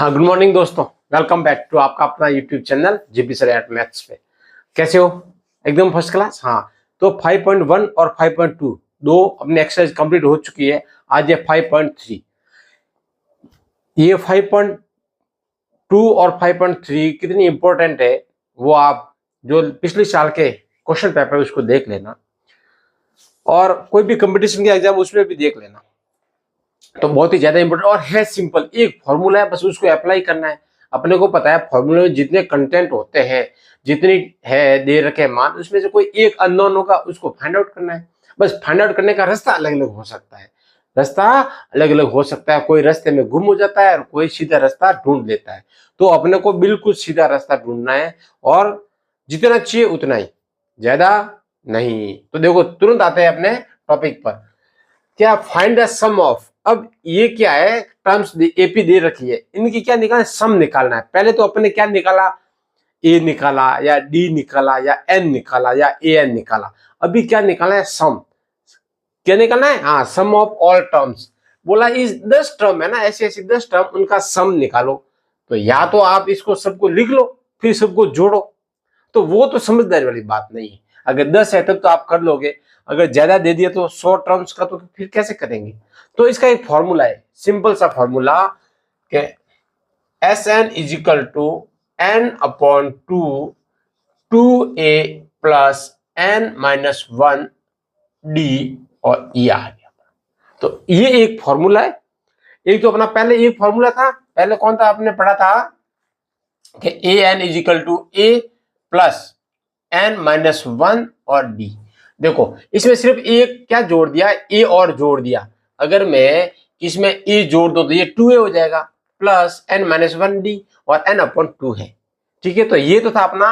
हाँ, good morning दोस्तों। Welcome back to आपका अपना YouTube channel GP sir at maths पे। कैसे हो? एकदम फर्स्ट क्लास। हाँ, तो 5.1 और 5.2 दो अपनी एक्सरसाइज कंप्लीट हो चुकी है। आज ये 5.3। ये 5.2 और 5.3 कितनी इंपॉर्टेंट है वो आप जो पिछले साल के क्वेश्चन पेपर उसको देख लेना, और कोई भी कंपटीशन के एग्जाम उसमें भी देख लेना। तो बहुत ही ज्यादा इंपॉर्टेंट और है सिंपल, एक फॉर्मूला है, बस उसको अप्लाई करना है। अपने को पता है फॉर्मूले में जितने कंटेंट होते हैं, जितनी है दे रखे मान, उसमें से कोई एक अननोन होगा, उसको फाइंड आउट करना है। बस फाइंड आउट करने का रास्ता अलग अलग हो सकता है, कोई रास्ते में गुम हो जाता है और कोई सीधा रास्ता ढूंढ लेता है। तो अपने को बिल्कुल सीधा रास्ता ढूंढना है, और जितना चाहिए उतना ही, ज्यादा नहीं। तो देखो तुरंत आते हैं अपने टॉपिक पर। क्या? Find the sum of. अब ये क्या है, टर्म्स एपी दे रखी है, इनकी क्या निकालना है, सम निकालना है। पहले तो अपने क्या निकाला, ए निकाला या डी निकाला या एन निकाला या ए एन निकाला। अभी क्या निकालना है, सम। क्या निकालना है? हाँ, सम ऑफ ऑल टर्म्स। बोला इस 10 टर्म है ना, ऐसे ऐसे 10 टर्म, उनका सम निकालो। तो या तो आप इसको सबको लिख लो, फिर सबको जोड़ो। तो वो तो समझदारी वाली बात नहीं है। अगर 10 है तब तो आप कर लोगे, अगर ज्यादा दे दिया तो 100 टर्म्स का, तो फिर कैसे करेंगे? तो इसका एक फॉर्मूला है, सिंपल सा फॉर्मूला, कि S N is equal to N upon two A plus N minus 1 D, और ये आ गया। तो ये एक फॉर्मूला है। एक तो अपना पहले एक फॉर्मूला था, पहले कौन था, आपने पढ़ा था कि a n is equal to A plus N minus 1 और डी। देखो इसमें सिर्फ एक क्या जोड़ दिया, ए और जोड़ दिया। अगर मैं इसमें ए जोड़ दो तो ये 2a हो जाएगा, प्लस एन माइनस 1 डी, और एन अपॉन 2 है। ठीक है, तो ये तो था अपना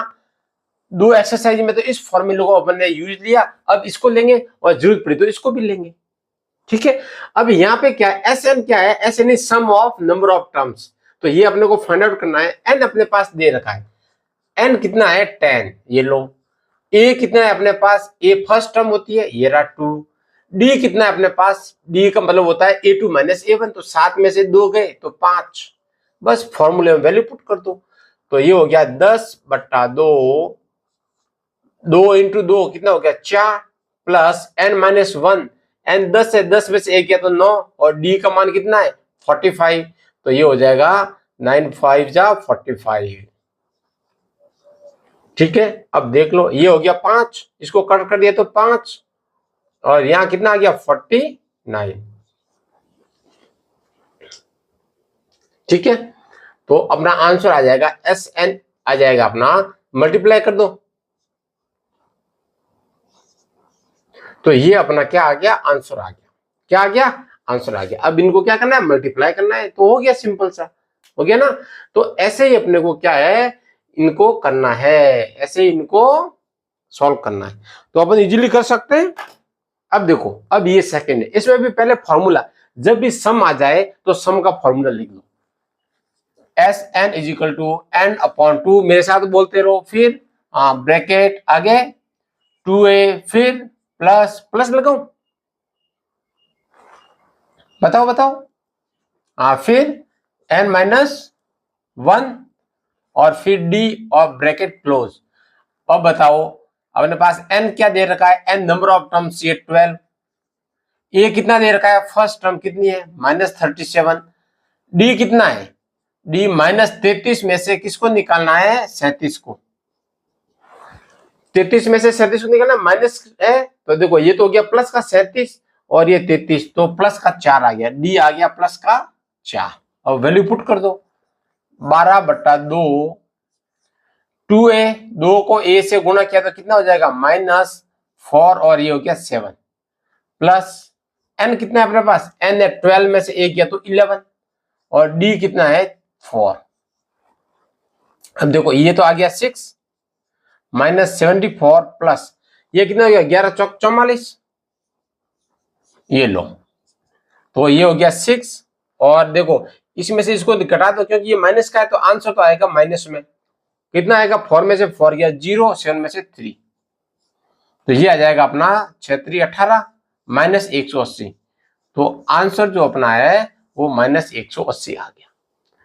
दो एक्सरसाइज में। तो इस फॉर्मूले को अपन ने यूज लिया, अब इसको लेंगे और जरूरत पड़ी तो इसको भी लेंगे। ठीक है, अब यहाँ पे क्या है, एस एन क्या है, S N is sum of number of terms. तो ये अपने को फाइंड आउट करना है। एन अपने पास दे रखा है, एन कितना है 10, ये लो। ए कितना है अपने पास, ए फर्स्ट टर्म होती है, ये रहा 2। डी कितना है अपने पास, डी का मतलब होता है A2 माइनस A1, तो 7 में से 2 गए तो 5। बस फॉर्मूले में वैल्यू पुट कर दो। तो ये हो गया 10/2, 2 इंटू 2 कितना हो गया 4, प्लस n माइनस 1, n 10 है, 10 में से 1 गया तो 9, और डी का मान कितना है 45। तो ये हो जाएगा 9 5 जा 45। ठीक है, अब देख लो ये हो गया 5, इसको कट कर दिया तो 5, और यहां कितना आ गया 49। ठीक है, तो अपना आंसर आ जाएगा एस एन, आ जाएगा अपना, मल्टीप्लाई कर दो तो ये अपना क्या आ गया, आंसर आ गया। क्या आ गया, आंसर आ गया। अब इनको क्या करना है, मल्टीप्लाई करना है, तो हो गया, सिंपल सा हो गया ना। तो ऐसे ही अपने को क्या है, इनको करना है, ऐसे ही इनको सॉल्व करना है। तो अपन इजीली कर सकते हैं। अब देखो, अब ये सेकंड है, इसमें भी पहले फॉर्मूला, जब भी सम आ जाए तो सम का फॉर्मूला लिख लो। S N is equal to N upon 2, मेरे साथ बोलते रहो, फिर ब्रैकेट आगे 2a, फिर प्लस प्लस लगाऊं, बताओ बताओ, फिर n माइनस 1, और फिर d, और ब्रैकेट क्लोज। अब बताओ, अपने पास n क्या दे रखा है, n नंबर ऑफ टर्म्स, ये 12। a कितना दे रखा है, फर्स्ट टर्म कितनी है -37। d कितना है, d -33 में से किसको निकालना है, 37 को। 33 में से 37 को निकालना, माइनस है तो देखो ये तो हो गया प्लस का 37, और ये 33, तो प्लस का 4 आ गया, डी आ गया प्लस का 4। अब वैल्यू पुट कर दो, 12/2, 2a, 2 को a से गुणा किया तो कितना हो जाएगा -4, और ये हो गया 7, प्लस n कितना है अपने पास, n है 12 में से 1 गया तो 11, और d कितना है 4। अब देखो ये तो आ गया 6 -74, प्लस ये कितना हो गया 11 चौक 44, ये लो, तो ये हो गया 6। और देखो इसमें से इसको घटा दो, क्योंकि ये माइनस का है तो आंसर तो आएगा माइनस में। कितना आएगा, 4 में से 4 गया 0, 7 में से 3, तो ये आ जाएगा अपना 6×3 18 -180। तो आंसर जो अपना है वो -180 आ गया।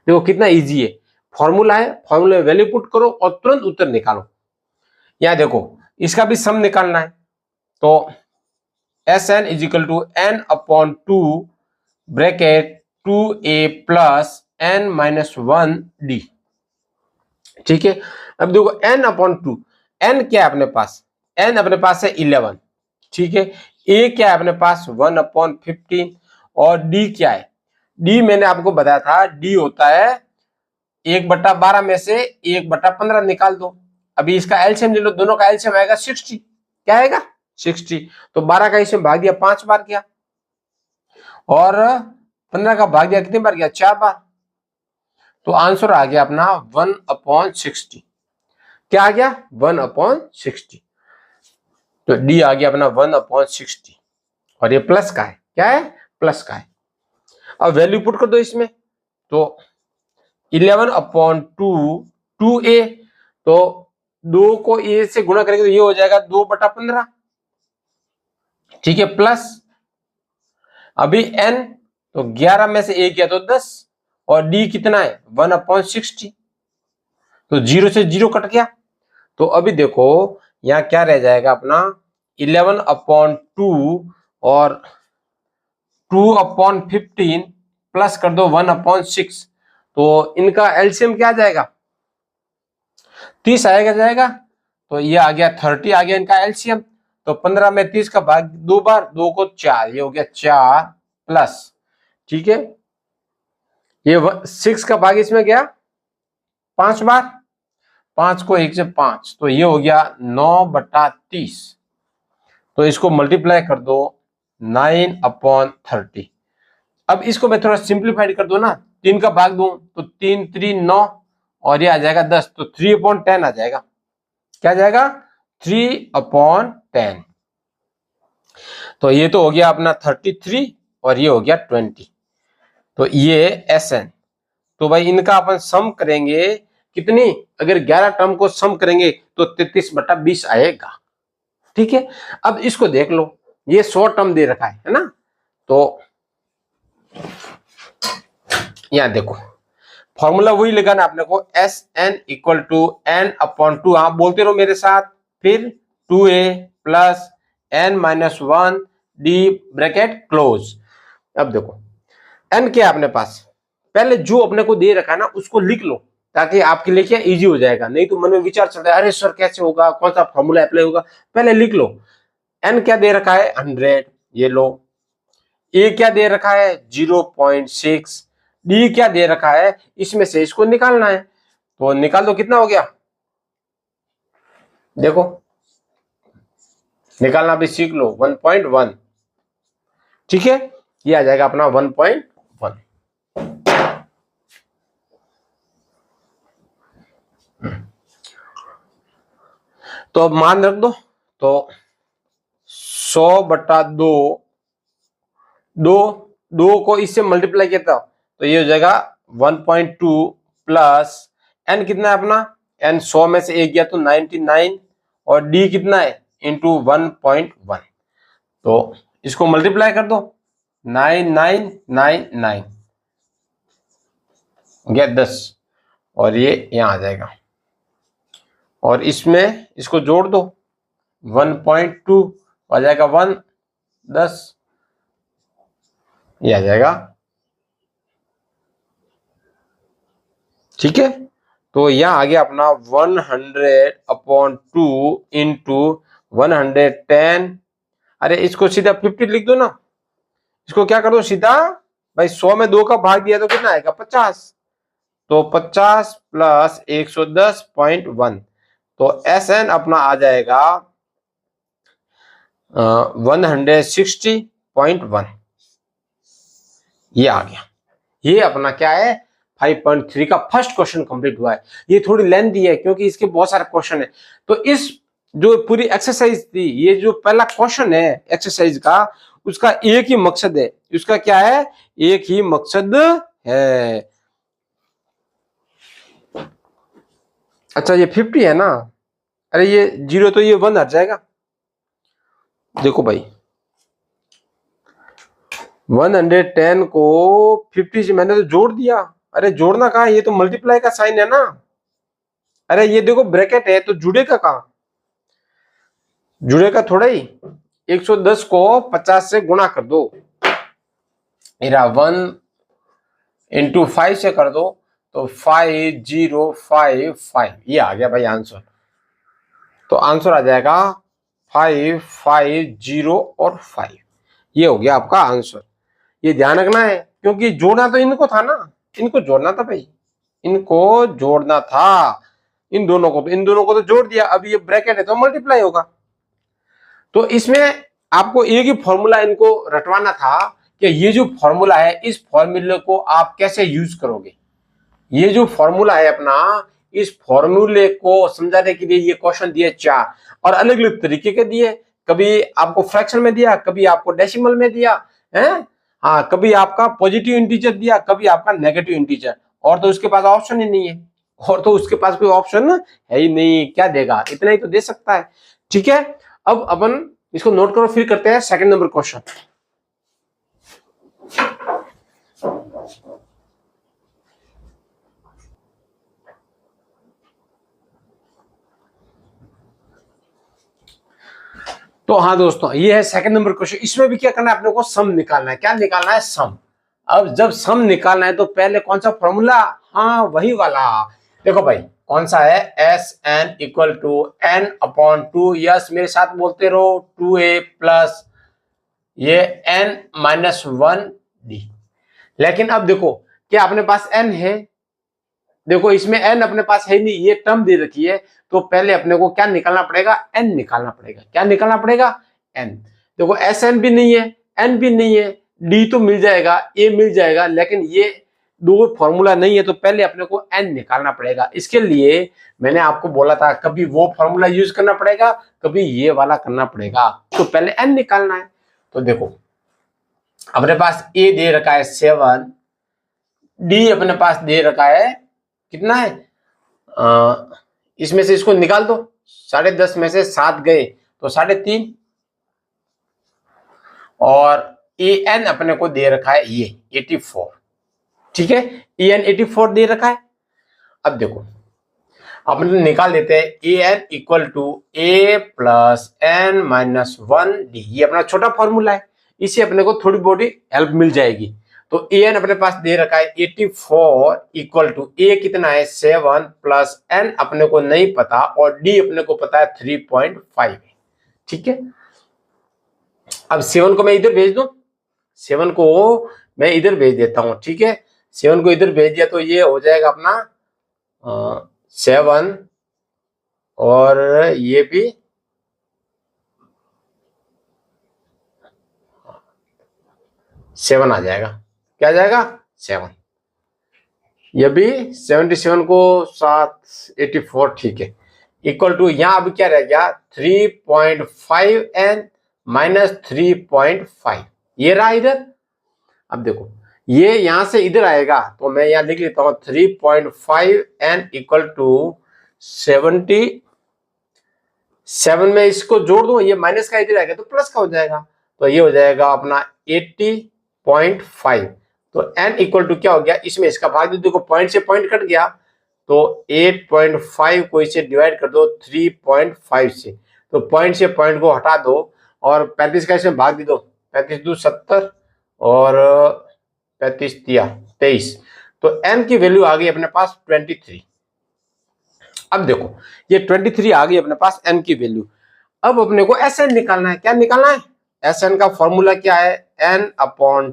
देखो कितना इजी है, फॉर्मूला है, फॉर्मूले में वैल्यू पुट करो और तुरंत उत्तर निकालो। यहां देखो इसका भी सम निकालना है, तो Sn is equal to n upon 2 bracket 2a plus n minus 1d। ठीक है, अब देखो n अपॉन 2, n क्या है अपने पास, n अपने पास है 11, ठीक है, a क्या है अपने पास 1 अपॉन 15 और d क्या है, d मैंने आपको बताया था d होता है 1/12 में से 1/15 निकाल दो। अभी इसका एलसीएम ले लो, दोनों का एलसीएम आएगा 60, क्या आएगा 60, तो 12 का इसमें भाग दिया 5 बार किया और 15 का भाग दिया कितनी बार किया 4 बार, तो आंसर आ गया अपना 1/60। क्या आ गया 1/60, तो डी आ गया अपना 1/60 और ये प्लस का है, क्या है प्लस का है। अब वैल्यू पुट कर दो इसमें, तो 11/2 2a, तो 2 को a से गुणा करेंगे तो ये हो जाएगा 2/15, ठीक है, प्लस अभी n, तो 11 में से 1 गया तो 10 और d कितना है 1/60, तो 0 से 0 कट गया, तो अभी देखो यहां क्या रह जाएगा अपना 11/2 और 2/15 प्लस कर दो 1/6, तो इनका एलसीएम क्या आ जाएगा 30 आएगा जाएगा, तो ये आ गया 30 आ गया इनका एलसीएम, तो 15 में 30 का भाग 2 बार, 2 को 4, ये हो गया 4 प्लस, ठीक है, ये 6 का भाग इसमें गया 5 बार, 5 को 1 से 5, तो ये हो गया 9/30, तो इसको मल्टीप्लाई कर दो 9/30। अब इसको मैं थोड़ा सिंप्लीफाइड कर दो ना, 3 का भाग दूं तो 3 3 9 और ये आ जाएगा 10, तो 3/10 आ जाएगा, क्या आ जाएगा 3/10, तो ये तो हो गया अपना 33 और ये हो गया 20, तो ये Sn, तो भाई इनका अपन सम करेंगे कितनी, अगर 11 टर्म को सम करेंगे तो 33/20 आएगा, ठीक है। अब इसको देख लो, ये 100 टर्म दे रखा है ना, तो यहां देखो फॉर्मूला वही लगाना आपने को, Sn इक्वल टू n/2, आप बोलते रहो मेरे साथ, फिर 2a plus n minus 1 d bracket close. अब देखो n क्या है अपने पास, पहले जो अपने को दे रखा है ना उसको लिख लो, ताकि आपके लिए क्या इजी हो जाएगा, नहीं तो मन में विचार चलता है अरे सर कैसे होगा, कौन सा फॉर्मूला अप्लाई होगा, पहले लिख लो। n क्या दे रखा है 100, ये लो, a क्या दे रखा है 0.6, डी क्या दे रखा है, इसमें से इसको निकालना है, तो निकाल दो, कितना हो गया देखो, निकालना भी सीख लो 1.1, ठीक है, ये आ जाएगा अपना 1.1। तो अब मान रख दो, तो 100/2, 2 को इससे मल्टीप्लाई किया था तो ये हो जाएगा 1.2 प्लस n कितना है अपना, n 100 में से 1 गया तो 99 और d कितना है इंटू 1.1, तो इसको मल्टीप्लाई कर दो 9999 गया 10 और ये यहां आ जाएगा, और इसमें इसको जोड़ दो 1.2 आ जाएगा 1 10, ये आ जाएगा, ठीक है, तो यहां आ गया अपना 100/2 इंटू 110, अरे इसको सीधा 50 लिख दो ना, इसको क्या कर दो सीधा, भाई 100 में 2 का भाग दिया तो कितना आएगा 50, तो 50 प्लस 110.1, तो Sn अपना आ जाएगा 160.1, ये आ गया, ये अपना क्या है 5.3 का फर्स्ट क्वेश्चन कंप्लीट हुआ है। ये थोड़ी लेंथी है क्योंकि इसके बहुत सारे क्वेश्चन है, तो इस जो पूरी एक्सरसाइज थी, ये जो पहला क्वेश्चन है एक्सरसाइज का, उसका एक ही मकसद है, उसका क्या है एक ही मकसद है। अच्छा ये 50 है ना, अरे ये 0 तो ये 1 हट जाएगा, देखो भाई 110 को 50 से मैंने तो जोड़ दिया, अरे जोड़ना कहाँ, ये तो मल्टीप्लाई का साइन है ना। अरे ये देखो ब्रैकेट है, तो जुड़ेगा कहाँ, जुड़ेगा थोड़ा ही। 110 को 50 से गुणा कर दो, मेरा 1 इंटू 5 से कर दो, तो 5055, ये आ गया भाई आंसर। तो आंसर आ जाएगा 550 और 5, ये हो गया आपका आंसर। ये ध्यान रखना है, क्योंकि जोड़ना तो इनको था ना, इनको जोड़ना था भाई, इनको जोड़ना था, इन दोनों को, इन दोनों को तो जोड़ दिया, अब ये ब्रैकेट है तो मल्टीप्लाई होगा। तो इसमें आपको एक ही फॉर्मूला इनको रटवाना था कि ये जो फॉर्मूला है, इस फॉर्मूले को आप कैसे यूज करोगे। ये जो फॉर्मूला है अपना, इस फॉर्मूले को समझाने के लिए ये क्वेश्चन दिए 4, और अलग अलग तरीके के दिए। कभी आपको फ्रैक्शन में दिया, कभी आपको डेसिमल में दिया है, हाँ, कभी आपका पॉजिटिव इंटीजर दिया, कभी आपका नेगेटिव इंटीजर, और तो उसके पास ऑप्शन ही नहीं है, और तो उसके पास कोई ऑप्शन है ही नहीं, क्या देगा, इतना ही तो दे सकता है। ठीक है, अब अपन इसको नोट करो, फिर करते हैं सेकंड नंबर क्वेश्चन। तो हाँ दोस्तों, ये है सेकंड नंबर क्वेश्चन। इसमें भी क्या करना है, अपने को सम निकालना है। क्या निकालना है, सम। अब जब सम निकालना है तो पहले कौन सा फॉर्मूला, हाँ वही वाला। देखो भाई कौन सा है, S N equal to N upon two, yes मेरे साथ बोलते रहो, 2a प्लस ये n माइनस 1d। लेकिन अब देखो क्या अपने पास n है, देखो इसमें n अपने पास है नहीं, ये टर्म दे रखी है, तो पहले अपने को क्या निकालना पड़ेगा, n निकालना पड़ेगा। क्या निकालना पड़ेगा, n। देखो एस एन भी नहीं है, n भी नहीं है, d तो मिल जाएगा, a मिल जाएगा, लेकिन ये दो फॉर्मूला नहीं है, तो पहले अपने को n निकालना पड़ेगा। इसके लिए मैंने आपको बोला था, कभी वो फॉर्मूला यूज करना पड़ेगा, कभी ये वाला करना पड़ेगा, तो पहले n निकालना है। तो देखो अपने पास a दे रखा है 7, d अपने पास दे रखा है कितना है, इसमें से इसको निकाल दो, 10.5 में से 7 गए तो 3.5, और an अपने को दे रखा है ये 84। ठीक है, an 84 दे रखा है। अब देखो अपन निकाल देते हैं an equal to a plus n minus 1d, ये अपना छोटा फॉर्मूला है, इसे अपने को थोड़ी बहुत हेल्प मिल जाएगी। तो an अपने पास दे रखा है 84 इक्वल टू a कितना है 7 प्लस n अपने को नहीं पता, और d अपने को पता है 3.5। ठीक है, अब 7 को मैं इधर भेज दूं, 7 को मैं इधर भेज देता हूं। ठीक है, 7 को इधर भेज दिया तो ये हो जाएगा अपना 7, और ये भी 7 आ जाएगा। क्या आ जाएगा, 7। ये भी 77 को 7 84। ठीक है, इक्वल टू यहां अभी क्या रह गया 3.5n माइनस 3.5, ये रहा इधर। अब देखो ये यहां से इधर आएगा, तो मैं यहां लिख लेता हूं 3.5n इक्वल टू 77 में इसको जोड़ दो, ये माइनस का इधर आएगा तो प्लस का हो जाएगा, तो ये हो जाएगा अपना 80.5। तो n इक्वल टू क्या हो गया, इसमें इसका भाग दो, देखो पॉइंट से पॉइंट कट गया, तो 8.5 को इसे डिवाइड कर दो 3.5 से, तो पॉइंट से पॉइंट को हटा दो, और 35 का इसमें भाग दे दो, 35 दूं 70 और 35 दिया 23, तो n की वैल्यू आ गई अपने पास 23। अब देखो ये 23 आ गई अपने पास n की वैल्यू। अब अपने को Sn निकालना है। क्या निकालना है, Sn का फॉर्मूला क्या है, n upon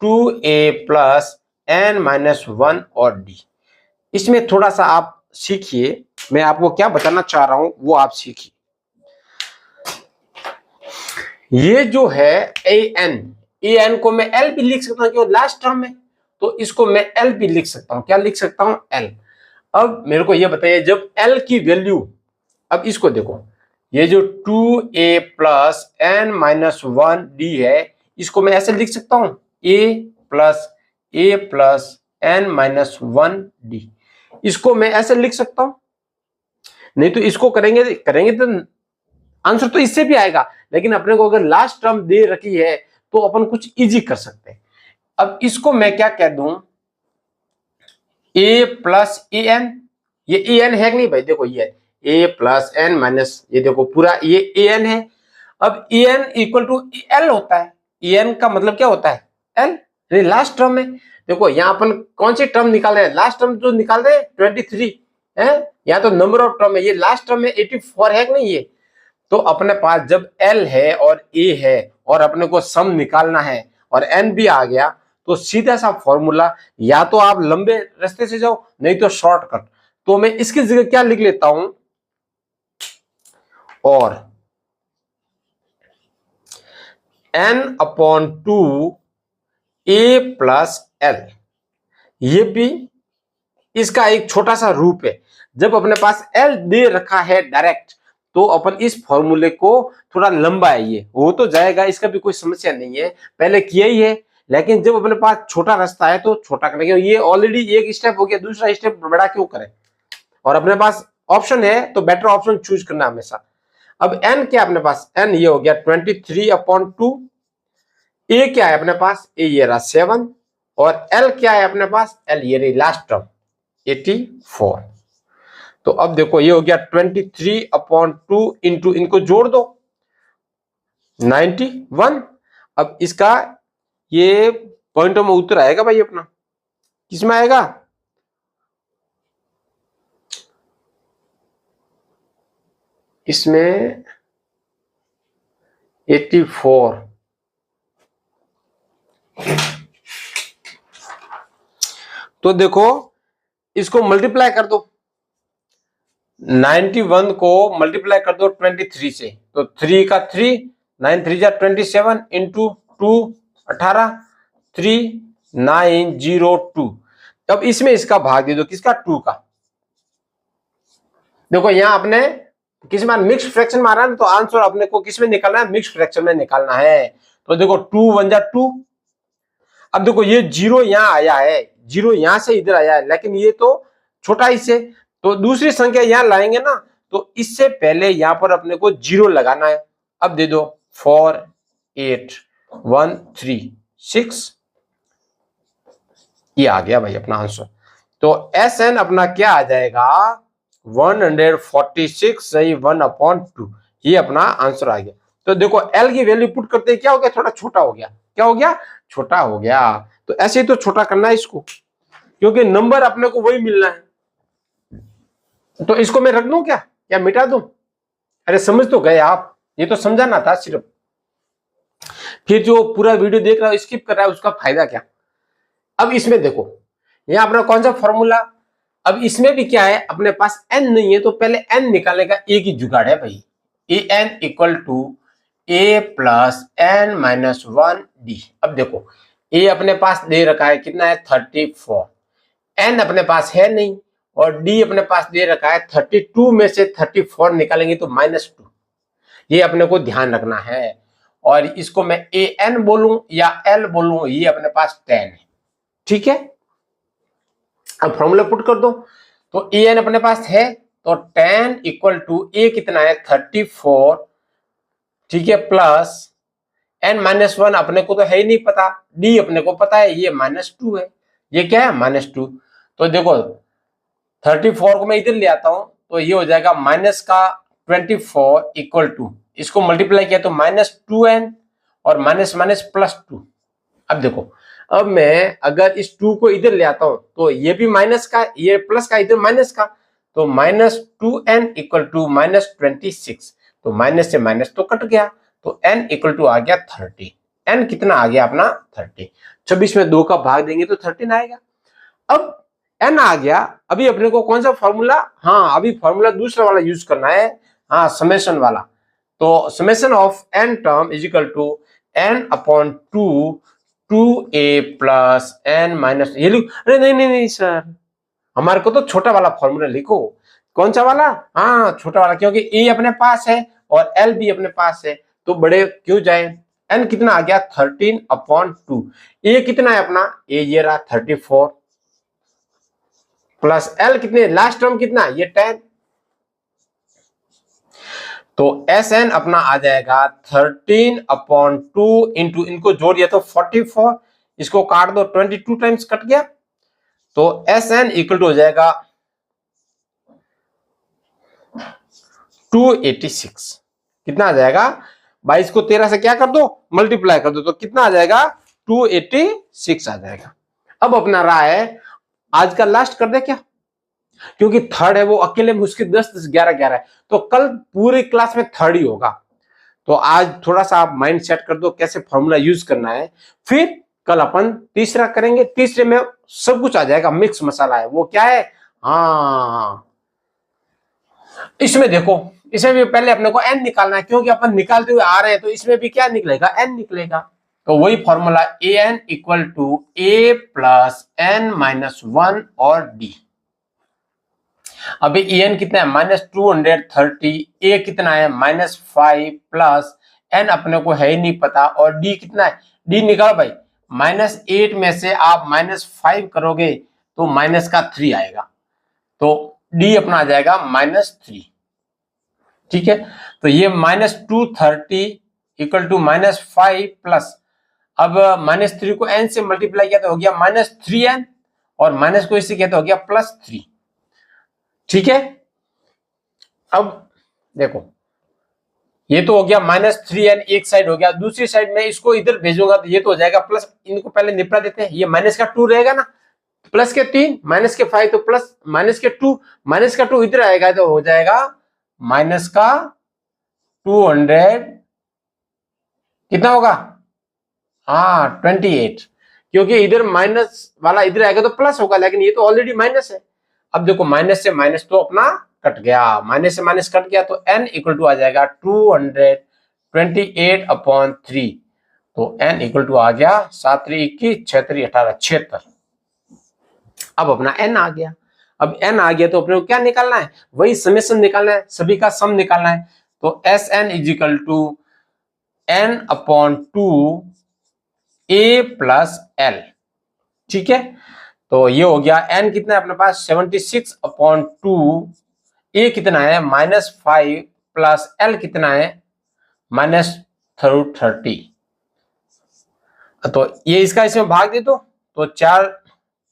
2a plus n minus 1 और d। इसमें थोड़ा सा आप सीखिए, मैं आपको क्या बताना चाह रहा हूं वो आप सीखिए। ये जो है an को मैं l भी लिख सकता हूं, क्यों, लास्ट टर्म में, तो इसको मैं l भी लिख सकता हूं। क्या लिख सकता हूं, l। अब मेरे को ये बताइए, जब l की वैल्यू, अब इसको देखो, ये जो 2a plus n minus 1d है, इसको मैं ऐसे लिख सकता हूं a plus n minus 1d, इसको मैं ऐसे लिख सकता हूं। नहीं तो इसको करेंगे तो आंसर तो इससे भी आएगा, लेकिन अपने को अगर लास्ट टर्म दे रखी है तो अपन कुछ इजी कर सकते हैं। अब इसको मैं क्या कह दूं, ए प्लस ए एन, ये ए एन है कि नहीं भाई, देखो ये ए प्लस एन माइनस, ये देखो पूरा ये ए एन है। अब ए एन इक्वल टू एल होता है, ए एन का मतलब क्या होता है, एल, लास्ट टर्म में। देखो यहाँ अपन कौन सी टर्म निकाल रहे हैं, लास्ट टर्म जो निकाल रहे हैं 23 है, यहाँ तो नंबर ऑफ टर्म है, ये लास्ट टर्म में 84 है कि नहीं ये। तो अपने पास जब एल है और ए है और अपने को सम निकालना है और एन भी आ गया, तो सीधा सा फॉर्मूला, या तो आप लंबे रास्ते से जाओ नहीं तो शॉर्टकट। तो मैं इसकी जगह क्या लिख लेता हूं, और n अपॉन 2 ए प्लस एल, ये भी इसका एक छोटा सा रूप है। जब अपने पास एल दे रखा है डायरेक्ट, तो अपन इस फॉर्मूले को, थोड़ा लंबा है ये, वो तो जाएगा, इसका भी कोई समस्या नहीं है, पहले किया ही है। लेकिन जब अपने पास छोटा रास्ता है तो छोटा करेंगे, ये ऑलरेडी एक स्टेप हो गया, दूसरा स्टेप बड़ा क्यों करें, और अपने पास ऑप्शन है तो बेटर ऑप्शन चूज करना हमेशा। अब एन क्या अपने पास, एन ये हो गया 23 अपॉन 2, ए क्या है अपने पास, ए ये रहा 7, और एल क्या है अपने पास, एल ये रही लास्ट टर्म 84। तो अब देखो ये हो गया 23 अपॉन 2 इंटू, इनको जोड़ दो 91। अब इसका ये पॉइंटों में उत्तर आएगा भाई अपना, किसमें आएगा, इसमें 84। तो देखो इसको मल्टीप्लाई कर दो, 91 को मल्टीप्लाई कर दो 23 से, तो 3 का 3, 9 3 जा 27 इंटू 2 18, 3902। अब इसमें इसका भाग दे दो, किसका, 2 का। देखो यहाँ आपने किस में मिक्स फ्रैक्शन मारा है, तो आंसर अपने को किस में निकालना है, मिक्स फ्रैक्शन में निकालना है। तो देखो 2 1 जा 2। अब देखो ये जीरो यहाँ आया है, जीरो यहां से इधर आया है, लेकिन ये तो छोटा इससे, तो दूसरी संख्या यहां लाएंगे ना, तो इससे पहले यहां पर अपने को जीरो लगाना है। अब दे दो 4 8 1 3 6, ये आ गया भाई अपना आंसर। तो एस एन अपना क्या आ जाएगा, 146 सही 1/2, ये अपना आंसर आ गया। तो देखो एल की वैल्यू पुट करते क्या हो गया, थोड़ा छोटा हो गया, क्या हो गया, छोटा हो गया। तो ऐसे ही तो छोटा करना है इसको, क्योंकि नंबर अपने को वही मिलना है। तो इसको मैं रख दूं क्या, या मिटा दूं, अरे समझ तो गए आप, ये तो समझाना था सिर्फ, फिर जो पूरा वीडियो देख रहा है स्किप कर रहा है उसका फायदा क्या। अब इसमें देखो यहां अपना कौन सा फॉर्मूला, अब इसमें भी क्या है, अपने पास n नहीं है तो पहले n निकालने का एक ही जुगाड़ है भाई, a n equal to A plus N minus 1 d. अब देखो ए अपने पास दे रखा है कितना है 34, एन अपने पास है नहीं, और डी अपने पास दे रखा है 32 में से 34 निकालेंगे तो -2, ये अपने को ध्यान रखना है। और इसको मैं ए एन बोलूं या एल बोलूं, ये अपने पास 10 है, ठीक है। अब फॉर्मूला पुट कर दो, तो ए एन अपने पास है, तो 10 इक्वल टू ए कितना है 34, ठीक है, प्लस एन -1 अपने को तो है ही नहीं पता, डी अपने को पता है ये -2 है, ये क्या है -2। तो देखो 34 को मैं इधर ले आता हूं, तो ये हो जाएगा माइनस का 24 इक्वल टू, इसको मल्टीप्लाई किया तो -2n और माइनस माइनस +2। अब देखो अब मैं अगर इस 2 को इधर ले आता हूं तो ये भी माइनस का, ये प्लस का, इधर माइनस का, तो -2n इक्वल टू -26, तो माइनस से माइनस तो कट गया, तो n इक्वल टू आ गया 30। n कितना आ गया अपना 30, 26 में 2 का भाग देंगे तो 13 आएगा। अब n आ गया, अभी अपने को कौन सा फॉर्मूला, हाँ अभी फॉर्मूला दूसरा वाला यूज करना है, हाँ समेशन वाला। तो summation of n term is equal to n upon 2 2a plus n minus, ये लिखो, अरे नहीं नहीं नहीं सर, हमारे को तो छोटा वाला फॉर्मूला लिखो। कौन सा वाला, हाँ छोटा वाला, क्योंकि a अपने पास है और l भी अपने पास है, तो बड़े क्यों जाए। n कितना आ गया 13 अपॉन 2, a कितना है अपना, a ये रहा 34, प्लस l कितने, लास्ट टर्म कितना, ये 10, तो एस एन अपना आ जाएगा 13 अपॉन 2 इंटू, इनको जोड़ दिया तो 44, इसको काट दो 22 टाइम्स कट गया, तो Sn इक्वल टू हो जाएगा 286। कितना आ जाएगा? 22 को 13 से क्या कर दो, मल्टीप्लाई कर दो, तो कितना आ जाएगा? 286 आ जाएगा। अब अपना रहा है आज का लास्ट कर दे क्या, क्योंकि थर्ड है वो अकेले में उसकी 10 11 11 है, तो कल पूरी क्लास में थर्ड ही होगा। तो आज थोड़ा सा आप माइंड सेट कर दो कैसे फॉर्मूला यूज करना है, फिर कल अपन तीसरा करेंगे। तीसरे में सब कुछ आ जाएगा, मिक्स मसाला है। वो क्या है? हाँ, इसमें देखो, इसमें भी पहले अपने को n निकालना है, क्योंकि अपन निकालते हुए आ रहे हैं, तो इसमें भी क्या निकलेगा? n निकलेगा। तो वही formula an equal to a plus n minus 1 और d। अभी en कितना है? -230, a कितना है? -5 प्लस n अपने को है ही नहीं पता, और d कितना है? d निकालो भाई। -8 में से आप -5 करोगे तो माइनस का 3 आएगा, तो d अपना आ जाएगा -3। ठीक है, तो ये -230 इक्वल टू -5 प्लस, अब -3 को n से मल्टीप्लाई किया तो हो गया -3n, और माइनस को इससे किया तो हो गया +3। ठीक है, अब देखो ये तो हो गया -3n, एक साइड हो गया। दूसरी साइड में इसको इधर भेजूंगा तो ये तो हो जाएगा प्लस। इनको पहले निपटा देते हैं। ये माइनस का 2 रहेगा ना, प्लस के 3 माइनस के 5, तो प्लस माइनस के 2, माइनस का 2 इधर आएगा तो हो जाएगा माइनस का 200, कितना होगा? हाँ 28, क्योंकि इधर माइनस वाला इधर आएगा तो प्लस होगा, लेकिन ये तो ऑलरेडी माइनस है। अब देखो माइनस से माइनस तो अपना कट गया, माइनस से माइनस कट गया, तो n इक्वल टू आ जाएगा 228/3। तो n इक्वल टू आ गया 7 3 21 6 3 18 76। अब अपना n आ गया। अब n आ गया तो अपने को क्या निकालना है? वही समेशन निकालना है, सभी का सम निकालना है। तो Sn is equal to n/2 a plus l। ठीक है, तो ये हो गया। n कितना है अपने पास? 76/2, a कितना है? -5 प्लस l कितना है? -30। तो ये इसका इसमें भाग दे दो, तो 4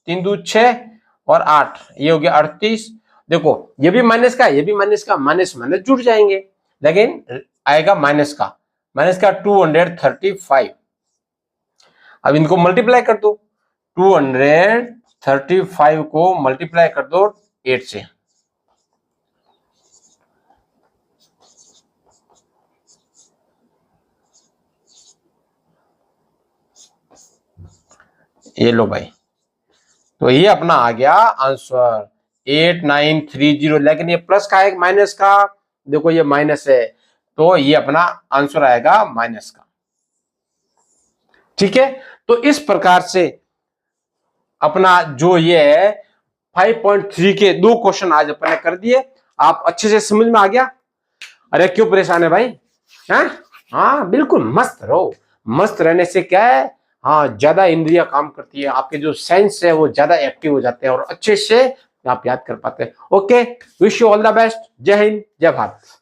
3 2 6 और 8, ये हो गया 38। देखो ये भी माइनस का, ये भी माइनस का, माइनस माइनस जुड़ जाएंगे, लेकिन आएगा माइनस का 235। अब इनको मल्टीप्लाई कर दो, 235 को मल्टीप्लाई कर दो 8 से। ये लो भाई, तो ये अपना आ गया आंसर 8930। लेकिन ये प्लस का है माइनस का? देखो ये माइनस है, तो ये अपना आंसर आएगा माइनस का। ठीक है, तो इस प्रकार से अपना जो ये है 5.3 के 2 क्वेश्चन आज अपने कर दिए। आप अच्छे से समझ में आ गया? अरे क्यों परेशान है भाई? हैं? हाँ बिल्कुल मस्त रहो। मस्त रहने से क्या है, हाँ ज्यादा इंद्रियां काम करती है, आपके जो सेंस है वो ज्यादा एक्टिव हो जाते हैं और अच्छे से आप याद कर पाते हैं। Okay, wish you all the best. जय हिंद, जय भारत।